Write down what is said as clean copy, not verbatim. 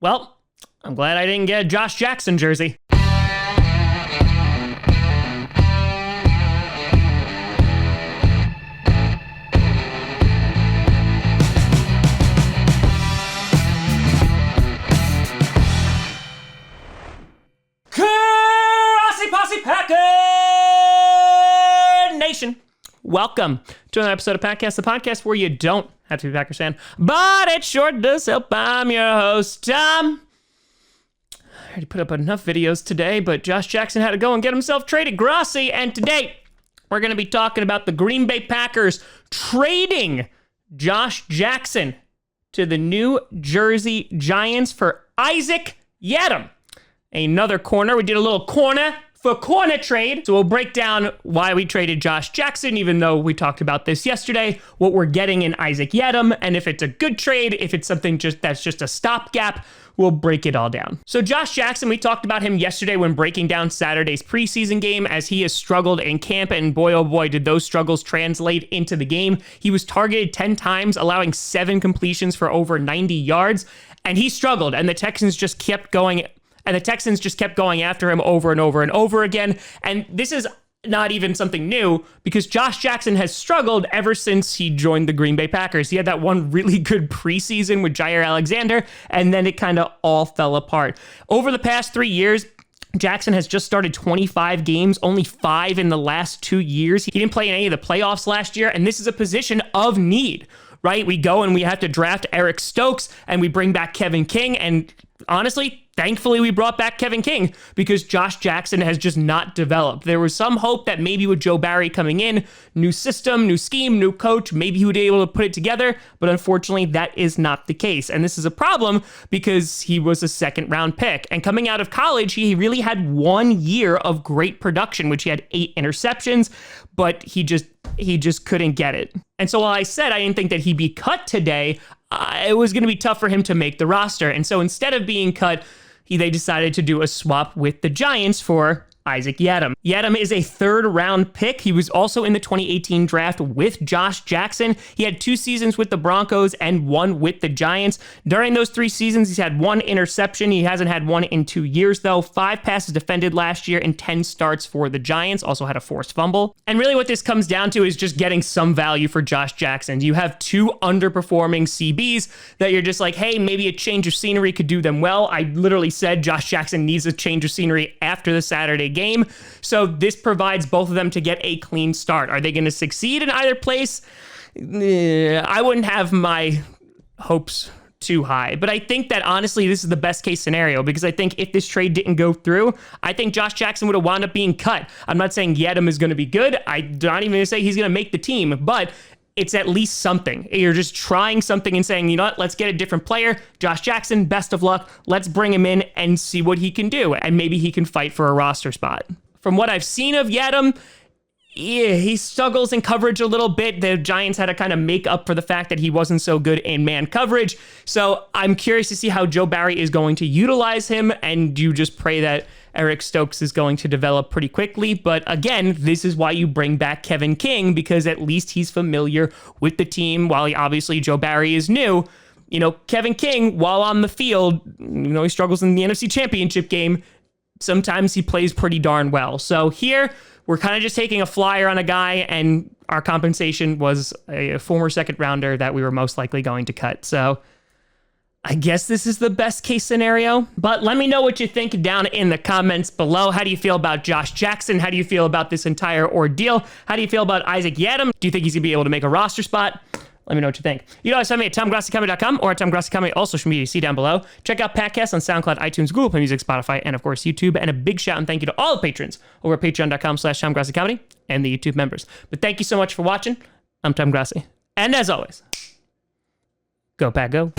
Well, I'm glad I didn't get a Josh Jackson jersey. Grossi Posse Packer Nation. Welcome to another episode of Packcast, the podcast where you don't have to be a Packers fan, but it sure does help. I'm your host, Tom. I already put up enough videos today, but Josh Jackson had to go and get himself traded. Grossi, and today we're going to be talking about the Green Bay Packers trading Josh Jackson to the New Jersey Giants for Isaac Yiadom. Another corner. We did a little corner for corner trade. So we'll break down why we traded Josh Jackson, even though we talked about this yesterday, what we're getting in Isaac Yiadom, and if it's a good trade, if it's something that's just a stopgap, we'll break it all down. So Josh Jackson, we talked about him yesterday when breaking down Saturday's preseason game, as he has struggled in camp, and boy, oh boy, did those struggles translate into the game. He was targeted 10 times, allowing 7 completions for over 90 yards, and he struggled, and the Texans just kept going after him over and over and over again. And this is not even something new, because Josh Jackson has struggled ever since he joined the Green Bay Packers. He had that one really good preseason with Jair Alexander, and then it kind of all fell apart. Over the past 3 years, Jackson has just started 25 games, only 5 in the last 2 years. He didn't play in any of the playoffs last year, and this is a position of need, right? We go and we have to draft Eric Stokes, and we bring back Kevin King, and honestly, thankfully, we brought back Kevin King, because Josh Jackson has just not developed. There was some hope that maybe with Joe Barry coming in, new system, new scheme, new coach, maybe he would be able to put it together, but unfortunately, that is not the case. And this is a problem because he was a second-round pick. And coming out of college, he really had 1 year of great production, which he had 8 interceptions, but he just couldn't get it. And so while I said I didn't think that he'd be cut today, it was going to be tough for him to make the roster. And so instead of being cut, they decided to do a swap with the Giants for Isaac Yiadom. Yiadom is a 3rd-round pick. He was also in the 2018 draft with Josh Jackson. He had 2 seasons with the Broncos and 1 with the Giants. During those 3 seasons, he's had 1 interception. He hasn't had 1 in 2 years, though. 5 passes defended last year and 10 starts for the Giants. Also had a forced fumble. And really what this comes down to is just getting some value for Josh Jackson. You have 2 underperforming CBs that you're just like, hey, maybe a change of scenery could do them well. I literally said Josh Jackson needs a change of scenery after the Saturday game. So this provides both of them to get a clean start. Are they going to succeed in either place? I wouldn't have my hopes too high, but I think that honestly, this is the best case scenario, because I think if this trade didn't go through, I think Josh Jackson would have wound up being cut. I'm not saying Yiadom is going to be good. I'm not even going to say he's going to make the team, but it's at least something. You're just trying something and saying, you know what, let's get a different player. Josh Jackson, best of luck. Let's bring him in and see what he can do. And maybe he can fight for a roster spot. From what I've seen of Yiadom, he struggles in coverage a little bit. The Giants had to kind of make up for the fact that he wasn't so good in man coverage. So I'm curious to see how Joe Barry is going to utilize him. And you just pray that Eric Stokes is going to develop pretty quickly. But again, this is why you bring back Kevin King, because at least he's familiar with the team. While obviously Joe Barry is new, Kevin King, while on the field, he struggles in the NFC Championship game. Sometimes he plays pretty darn well. So here, we're kind of just taking a flyer on a guy, and our compensation was a former 2nd rounder that we were most likely going to cut. So I guess this is the best case scenario, but let me know what you think down in the comments below. How do you feel about Josh Jackson? How do you feel about this entire ordeal? How do you feel about Isaac Yiadom? Do you think he's going to be able to make a roster spot? Let me know what you think. You can always find me at TomGrossiComedy.com or at TomGrossiComedy, all social media you see down below. Check out Packcast on SoundCloud, iTunes, Google Play Music, Spotify, and of course YouTube. And a big shout and thank you to all the patrons over at patreon.com/TomGrossiComedy and the YouTube members. But thank you so much for watching. I'm Tom Grossi. And as always, go Pack Go.